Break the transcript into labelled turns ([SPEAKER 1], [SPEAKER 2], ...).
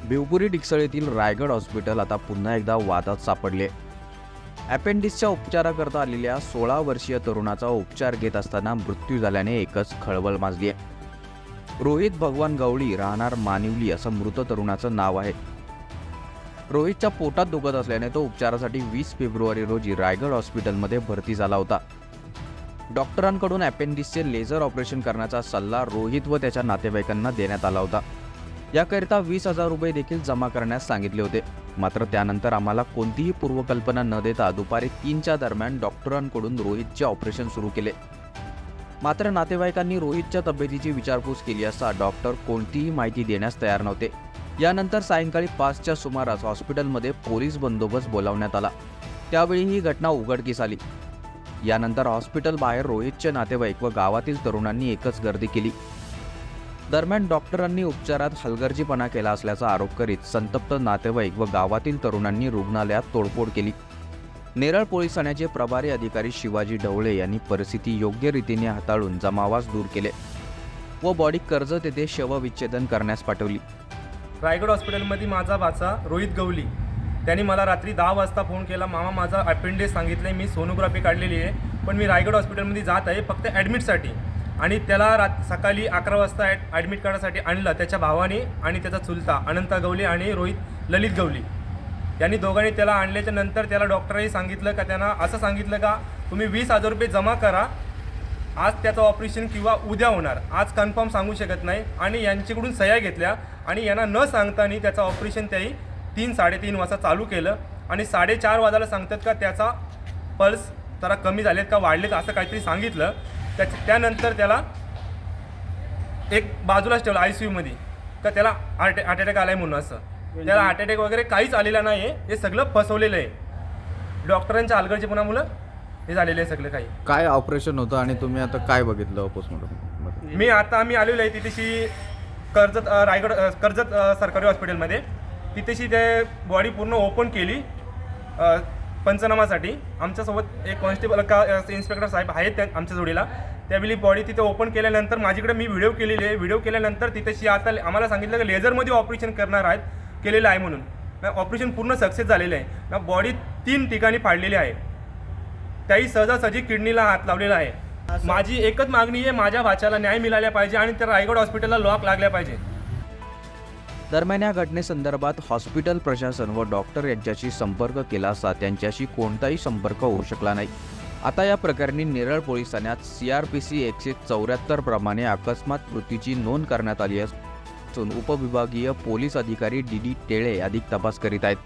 [SPEAKER 1] Bhivpuri Diksal Raigad hospital आता पुन्हा एकदा वादात सापडले। अपेंडिक्सच्या उपचाराकरता आलेल्या 16 वर्षीय तरुणाचा उपचार घेत असताना मृत्यू झाल्याने एकच खळबळ माजली आहे। रोहित भगवान गवळी राहणार मानिवली असं मृत तरुणाचं नाव आहे। रोहितच्या पोटात दुखत असल्याने तो उपचारासाठी 20 फेब्रुवारी रोजी रायगड हॉस्पिटलमध्ये भरती झाला होता। डॉक्टरांकडून अपेंडिक्सचे लेझर ऑपरेशन करण्याचा सल्ला रोहित व त्याच्या नातेवाईकांना देण्यात आला होता। याकरिता 20,000 रुपये देखील जमा करण्यास सांगितले होते। मात्र त्यानंतर आम्हाला कोणतीही पूर्वकल्पना न देता दुपारी 3च्या दरम्यान डॉक्टरांकडून रोहितचे ऑपरेशन सुरू केले। मात्र नातेवाईकांनी रोहितच्या तब्येतीची विचारपूस केली असता डॉक्टर कोणतीही माहिती देण्यास तयार नव्हते। यानंतर सायंकाळी 5च्या सुमारास हॉस्पिटलमध्ये पोलीस बंदोबस्त बोलावण्यात आला। त्यावेळी ही घटना उघडकीस आली। यानंतर हॉस्पिटल बाहेर रोहितचे नातेवाईक व गावातील तरुणांनी एकच गर्दी केली। दरम्यान डॉक्टरांनी उपचारात हलगर्जीपणा केला असल्याचा आरोप करीत संतप्त नातेवाईक व गावातील तरुणांनी रुग्णालयात तोडफोड केली। नेरळ पोलीस ठाण्याचे प्रभारी अधिकारी शिवाजी ढवळे यांनी परिस्थिती योग्य रीतीने हाताळून जमावास दूर केले व बॉडी कर्जत येथे शवविच्छेदन करण्यास पाठवली।
[SPEAKER 2] रायगड हॉस्पिटलमध्ये माझा भाचा रोहित गवली त्यांनी मला रात्री 10 वाजता फोन केला। मामा माझा अपेंडिक्स सांगितलं, मी सोनोग्राफी काढलेली आहे पण मी रायगड हॉस्पिटलमध्ये जात आहे फक्त ॲडमिटसाठी। आणि त्याला सकाळी 11 वाजता ॲडमिट करण्यासाठी आणलं त्याच्या भावाने आणि त्याचा चुलता अनंत गवली आणि रोहित ललित गवली यांनी दोघांनी त्याला आणल्याच्या नंतर त्याला डॉक्टरही सांगितलं का त्यांना असं सांगितलं का तुम्ही 20,000 रुपये जमा करा, आज त्याचं ऑपरेशन किंवा उद्या होणार, आज कन्फर्म सांगू शकत नाही। आणि यांच्याकडून सह्या घेतल्या आणि यांना न सांगताना त्याचं ऑपरेशन त्याही 3-3:30 वाजता चालू केलं आणि 4:30 वाजायला सांगतात का त्याचा पल्स जरा कमी झालेत का वाढलेत असं काहीतरी सांगितलं। त्यानंतर त्याला एक बाजूलाच ठेवलं ICUमध्ये का त्याला हार्ट अटॅक आला आहे म्हणून। असं त्याला हार्ट अटॅक वगैरे काहीच आलेला नाही आहे, हे सगळं फसवलेलं आहे। डॉक्टरांच्या हलगर्जीपणामुळे हे झालेलं आहे सगळं काही।
[SPEAKER 1] काय ऑपरेशन होतं आणि तुम्ही आता काय बघितलं पोस्टमॉर्टम?
[SPEAKER 2] आम्ही आलेलो आहे तिथेशी कर्जत सरकारी हॉस्पिटलमध्ये। तिथेशी ते बॉडी पूर्ण ओपन केली पंचनामासाठी। आमच्यासोबत एक कॉन्स्टेबल का इन्स्पेक्टर साहेब आहेत आमच्या जोडीला। त्यावेळी बॉडी तिथे ओपन केल्यानंतर माझ्याकडे मी व्हिडिओ केलेली आहे। व्हिडिओ केल्यानंतर तिथेशी आता आम्हाला सांगितलं की लेझरमध्ये ऑपरेशन करणार आहेत केलेलं आहे म्हणून। ऑपरेशन पूर्ण सक्सेस झालेलं आहे। बॉडी 3 ठिकाणी फाडलेली आहे, त्याही सहजासहजी किडनीला हात लावलेला आहे। माझी एकच मागणी आहे, माझ्या भाच्याला न्याय मिळाला पाहिजे आणि त्या रायगड हॉस्पिटलला लॉक लागल्या पाहिजे।
[SPEAKER 1] दरम्यान या घटनेसंदर्भात हॉस्पिटल प्रशासन व डॉक्टर यांच्याशी संपर्क केला असता त्यांच्याशी कोणताही संपर्क होऊ शकला नाही। आता या प्रकरणी नेरळ पोलीस ठाण्यात CRPC 174 प्रमाणे अकस्मात मृत्यूची नोंद करण्यात आली असून उपविभागीय पोलीस अधिकारी DD टेळे अधिक तपास करीत आहेत।